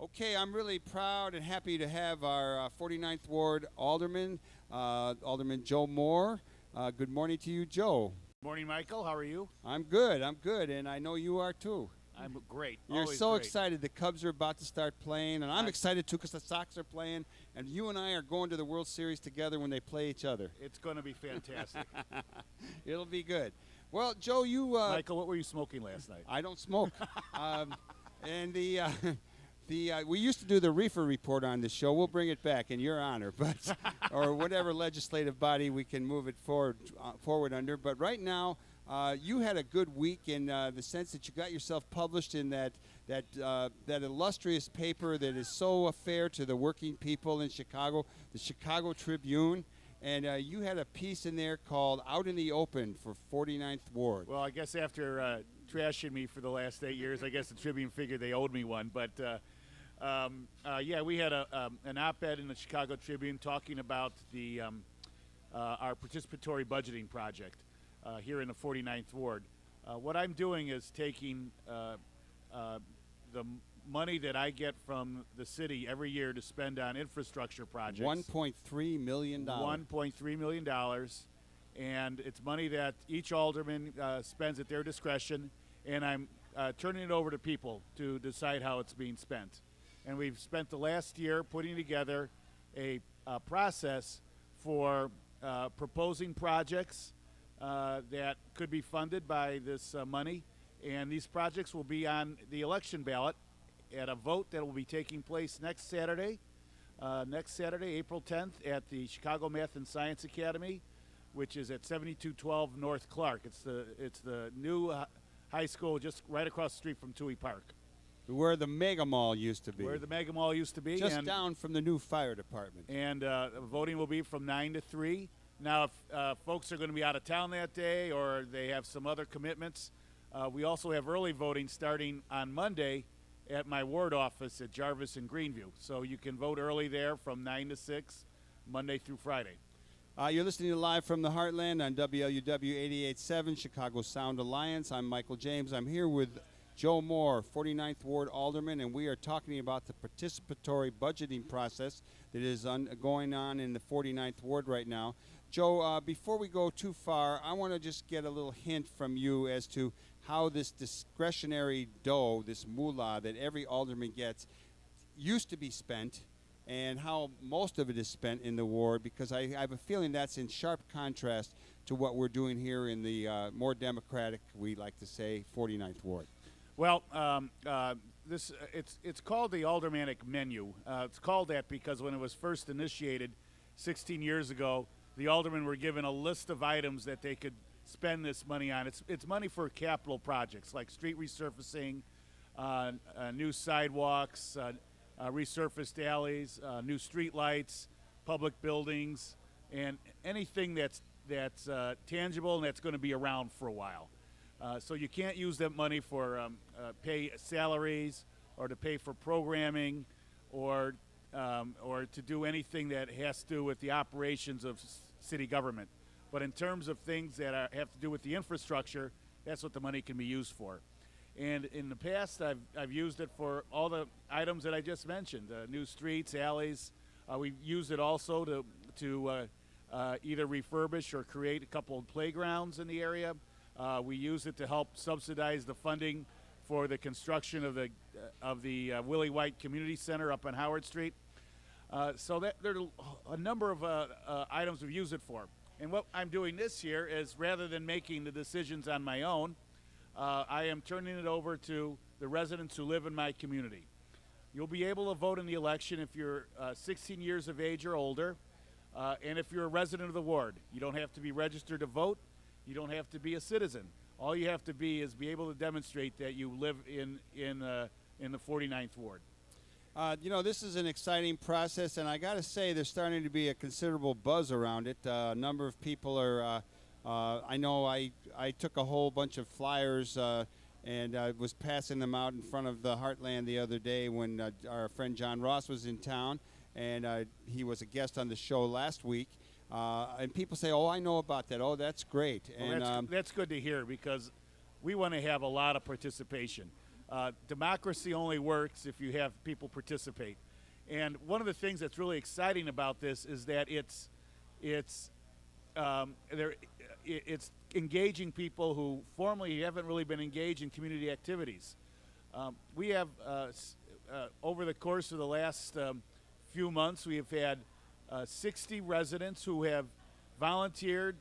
Okay, I'm really proud and happy to have our 49th Ward Alderman, Alderman Joe Moore. Good morning to you, Joe. Morning, Michael. How are you? I'm good, and I know you are too. I'm great. You're Always so great. excited. The Cubs are about to start playing, and I'm excited too because the Sox are playing, and you and I are going to the World Series together when they play each other. It's going to be fantastic. It'll be good. Well, Joe, you... Michael, what were you smoking last night? I don't smoke. And we used to do the reefer report on this show. We'll bring it back in your honor, but or whatever legislative body we can move it forward under. But right now, you had a good week in the sense that you got yourself published in that illustrious paper that is so fair to the working people in Chicago, the Chicago Tribune. And you had a piece in there called "Out in the Open" for 49th Ward. Well, I guess after trashing me for the last 8 years, I guess the Tribune figured they owed me one. But yeah, we had an op-ed in the Chicago Tribune talking about our participatory budgeting project here in the 49th Ward. What I'm doing is taking the money that I get from the city every year to spend on infrastructure projects. $1.3 million. $1.3 million. And it's money that each alderman spends at their discretion, and I'm turning it over to people to decide how it's being spent. And we've spent the last year putting together a process for proposing projects that could be funded by this money. And these projects will be on the election ballot at a vote that will be taking place next Saturday, April 10th, at the Chicago Math and Science Academy, which is at 7212 North Clark. It's the new high school just right across the street from Toohey Park. Where the Mega Mall used to be. Where the Mega Mall used to be. Just down from the new fire department. And voting will be from 9 to 3. Now, if folks are going to be out of town that day or they have some other commitments, we also have early voting starting on Monday at my ward office at Jarvis and Greenview. So you can vote early there from 9 to 6, Monday through Friday. You're listening to Live from the Heartland on WLUW 88.7, Chicago Sound Alliance. I'm Michael James. I'm here with Joe Moore, 49th Ward Alderman, and we are talking about the participatory budgeting process that is going on in the 49th Ward right now. Joe, before we go too far, I want to just get a little hint from you as to how this discretionary dough, this moolah that every alderman gets, used to be spent, and how most of it is spent in the ward, because I have a feeling that's in sharp contrast to what we're doing here in the more democratic, we like to say, 49th Ward. Well, it's called the aldermanic menu. It's called that because when it was first initiated 16 years ago, the aldermen were given a list of items that they could spend this money on. It's money for capital projects like street resurfacing, new sidewalks, resurfaced alleys, new street lights, public buildings, and anything that's tangible and that's going to be around for a while. So you can't use that money for pay salaries or to pay for programming or to do anything that has to do with the operations of city government. But in terms of things that have to do with the infrastructure, that's what the money can be used for. And in the past, I've used it for all the items that I just mentioned, new streets, alleys. We've used it also to either refurbish or create a couple of playgrounds in the area. We use it to help subsidize the funding for the construction of the Willie White Community Center up on Howard Street. So there are a number of items we've used it for. And what I'm doing this year is, rather than making the decisions on my own, I am turning it over to the residents who live in my community. You'll be able to vote in the election if you're 16 years of age or older, and if you're a resident of the ward. You don't have to be registered to vote. You don't have to be a citizen. All you have to be able to demonstrate that you live in the 49th Ward. This is an exciting process, and I got to say there's starting to be a considerable buzz around it. A number of people are, I know I took a whole bunch of flyers and was passing them out in front of the Heartland the other day when our friend John Ross was in town, and he was a guest on the show last week. And people say, "Oh, I know about that. Oh, that's great." Well, and that's good to hear, because we want to have a lot of participation. Democracy only works if you have people participate. And one of the things that's really exciting about this is that it's engaging people who formerly haven't really been engaged in community activities. We have, over the course of the last few months, we have had 60 residents who have volunteered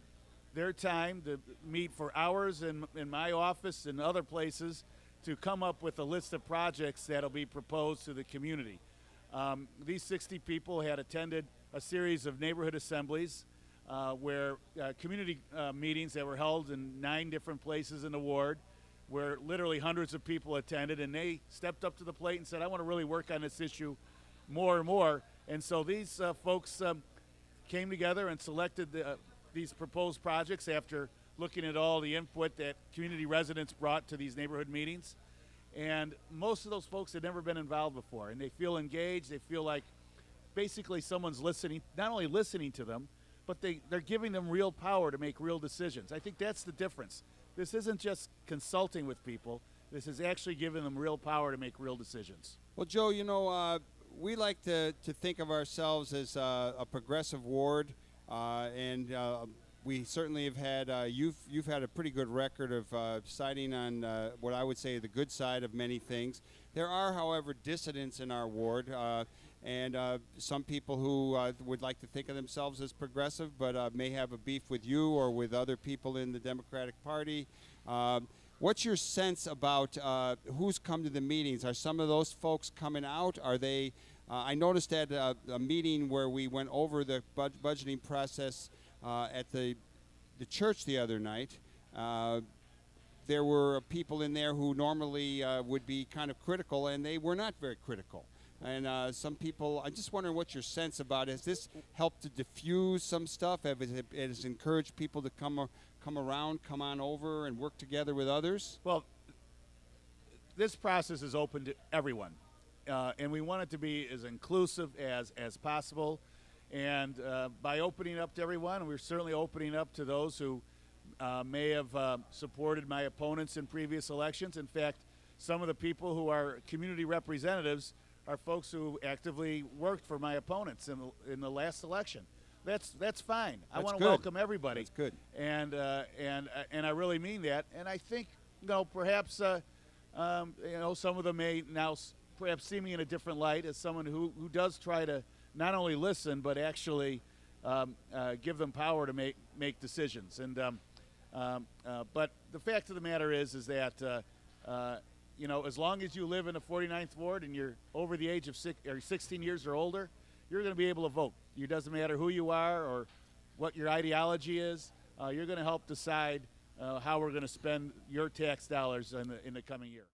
their time to meet for hours in my office and other places to come up with a list of projects that'll be proposed to the community. These 60 people had attended a series of neighborhood assemblies where community meetings that were held in 9 different places in the ward, where literally hundreds of people attended, and they stepped up to the plate and said, I want to really work on this issue more and more. And so these folks came together and selected these proposed projects after looking at all the input that community residents brought to these neighborhood meetings. And most of those folks had never been involved before, and they feel engaged. They feel like basically someone's listening, not only listening to them, but they're giving them real power to make real decisions. I think that's the difference. This isn't just consulting with people. This is actually giving them real power to make real decisions. Well, Joe, you know, we like to think of ourselves as a progressive ward, and we certainly have had, you've had a pretty good record of siding on what I would say the good side of many things. There are, however, dissidents in our ward, and some people who would like to think of themselves as progressive, but may have a beef with you or with other people in the Democratic Party. What's your sense about who's come to the meetings? Are some of those folks coming out? Are they? I noticed at a meeting where we went over the budgeting process at the church the other night. There were people in there who normally would be kind of critical, and they were not very critical. And some people, I'm just wondering what your sense about it. Has this helped to diffuse some stuff? Has it encouraged people to come around, come on over, and work together with others? Well, this process is open to everyone, and we want it to be as inclusive as possible. And by opening up to everyone, we're certainly opening up to those who may have supported my opponents in previous elections. In fact, some of the people who are community representatives are folks who actively worked for my opponents in the last election. That's fine. I want to welcome everybody. That's good. And I really mean that. And I think, perhaps some of them may now perhaps see me in a different light as someone who does try to not only listen but actually give them power to make decisions. And but the fact of the matter is that as long as you live in the 49th Ward and you're over the age of 16 years or older, you're going to be able to vote. It doesn't matter who you are or what your ideology is. You're going to help decide how we're going to spend your tax dollars in the coming year.